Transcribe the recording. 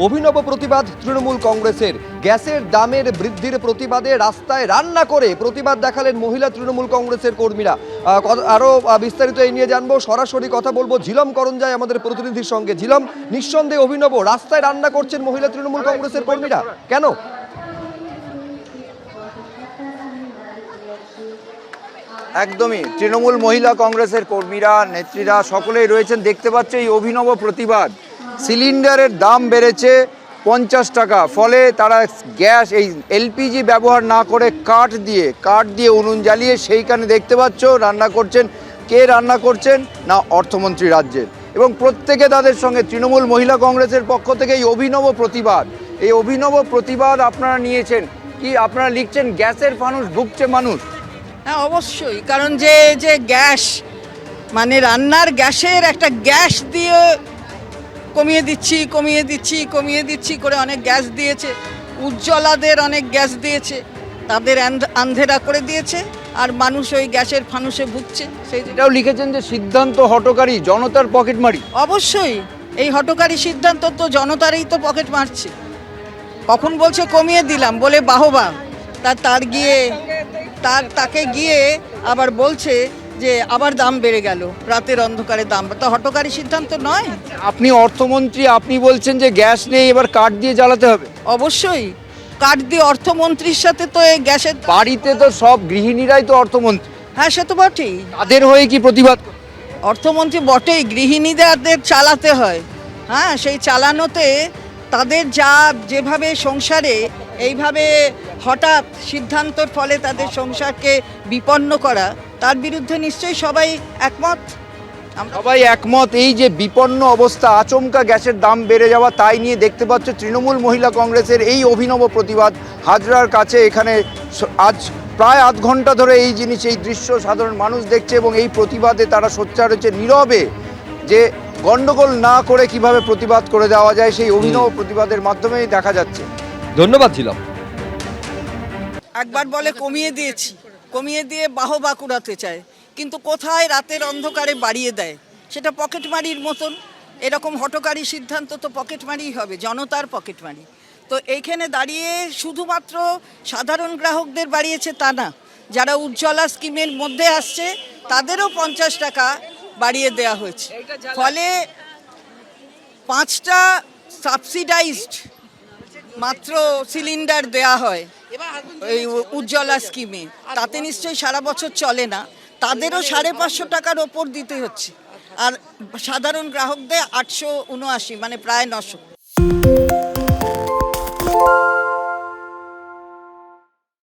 অভিনব প্রতিবাদ তৃণমূল কংগ্রেসের। গ্যাসের দামের বৃদ্ধির প্রতিবাদে রাস্তায় রান্না করে প্রতিবাদ দেখালেন মহিলা তৃণমূল কংগ্রেসের কর্মীরা। আরো বিস্তারিত এই নিয়ে জানবো, সরাসরি কথা বলবো ঝিলম করঞ্জায় আমাদের প্রতিনিধির সঙ্গে। ঝিলম, নিঃসন্দেহে অভিনব, রাস্তায় রান্না করছেন মহিলা তৃণমূল কংগ্রেসের কর্মীরা, কেন? একদমই তৃণমূল মহিলা কংগ্রেসের কর্মীরা, নেত্রীরা সকলেই রয়েছেন। দেখতে পাচ্ছ এই অভিনব প্রতিবাদ। সিলিন্ডারের দাম বেড়েছে 50 টাকা, ফলে তারা গ্যাস এই এলপিজি ব্যবহার না করে কাঠ দিয়ে উনুন জ্বালিয়ে সেইখানে দেখতে পাচ্ছ রান্না করছেন। কে রান্না করছেন? না, অর্থমন্ত্রী রাজ্যের। এবং প্রত্যেকে তাদের সঙ্গে তৃণমূল মহিলা কংগ্রেসের পক্ষ থেকে এই অভিনব প্রতিবাদ আপনারা নিয়েছেন। কি আপনারা লিখছেন গ্যাসের ফানুস ভুগছে মানুষ? হ্যাঁ, অবশ্যই। কারণ যে গ্যাস, মানে রান্নার গ্যাসের একটা গ্যাস দিয়ে কমিয়ে দিচ্ছি করে অনেক গ্যাস দিয়েছে। উজ্জ্বলাদের অনেক গ্যাস দিয়েছে, তাদের আন্ধেরা করে দিয়েছে, আর মানুষ ওই গ্যাসের ফানুসে ভুগছে। এটাও লিখেছেন যে সিদ্ধান্ত হঠকারী, জনতার পকেটমারি। অবশ্যই এই হঠকারী সিদ্ধান্ত তো জনতারই তো পকেট মারছে। কখন বলছে কমিয়ে দিলাম বলে বাহবা, তাকে গিয়ে আবার বলছে যে আবার দাম বেড়ে গেল, রাতের অন্ধকারে দাম। তো হঠকারী সিদ্ধান্ত নয়। আপনি অর্থমন্ত্রী, আপনি বলছেন যে গ্যাস নেই, এবার কাঠ দিয়ে জ্বালাতে হবে। অবশ্যই কাঠ দিয়ে। অর্থমন্ত্রীর সাথে তো এই গ্যাসের বাড়িতে তো সব গৃহিণীরাই তো অর্থমন্ত্রী। হ্যাঁ, সে তো বটেই। তাদের হয়ে কি প্রতিবাদ? অর্থমন্ত্রী বটেই, গৃহিণীদের চালাতে হয়। হ্যাঁ, সেই চালানোতে তাদের যেভাবে সংসারে এইভাবে হঠাৎ সিদ্ধান্তর ফলে তাদের সংসারকে বিপন্ন করা, তার বিরুদ্ধে নিশ্চয়ই সবাই একমত। সবাই একমত। এই যে বিপন্ন অবস্থা, আচমকা গ্যাসের দাম বেড়ে যাওয়া, তাই নিয়ে দেখতে পাচ্ছ তৃণমূল মহিলা কংগ্রেসের এই অভিনব প্রতিবাদ হাজরার কাছে। এখানে আজ প্রায় আধ ঘন্টা ধরে এই দৃশ্য সাধারণ মানুষ দেখছে এবং এই প্রতিবাদে তারা সোচ্চার হচ্ছে নীরবে, যে গন্ডগোল না করে কিভাবে প্রতিবাদ করে দেওয়া যায়, সেই অভিনব প্রতিবাদের মাধ্যমেই দেখা যাচ্ছে। ধন্যবাদ ঝিলম। একবার বলে কমিয়ে দিয়ে বাহবা কুড়াতে চায়, কিন্তু কোথায় রাতের অন্ধকারে বাড়িয়ে দেয়, সেটা পকেটমারির মতন। এরকম হঠকারী সিদ্ধান্ত তো পকেটমারিই হবে, জনতার পকেটমারি। তো এইখানে দাঁড়িয়ে শুধুমাত্র সাধারণ গ্রাহকদের বাড়িয়েছে তা না, যারা উজ্জ্বলা স্কিমের মধ্যে আসছে তাদেরও 50 টাকা বাড়িয়ে দেওয়া হয়েছে। ফলে 5টা সাবসিডাইজড মাত্র সিলিন্ডার দেয়া হয় এই উজ্জ্বলা স্কিমে। তাতে নিশ্চয়ই সারা বছর চলে না, তাদেরও 550 টাকার ওপর দিতে হচ্ছে। আর সাধারণ গ্রাহকদের 879, মানে প্রায় 900।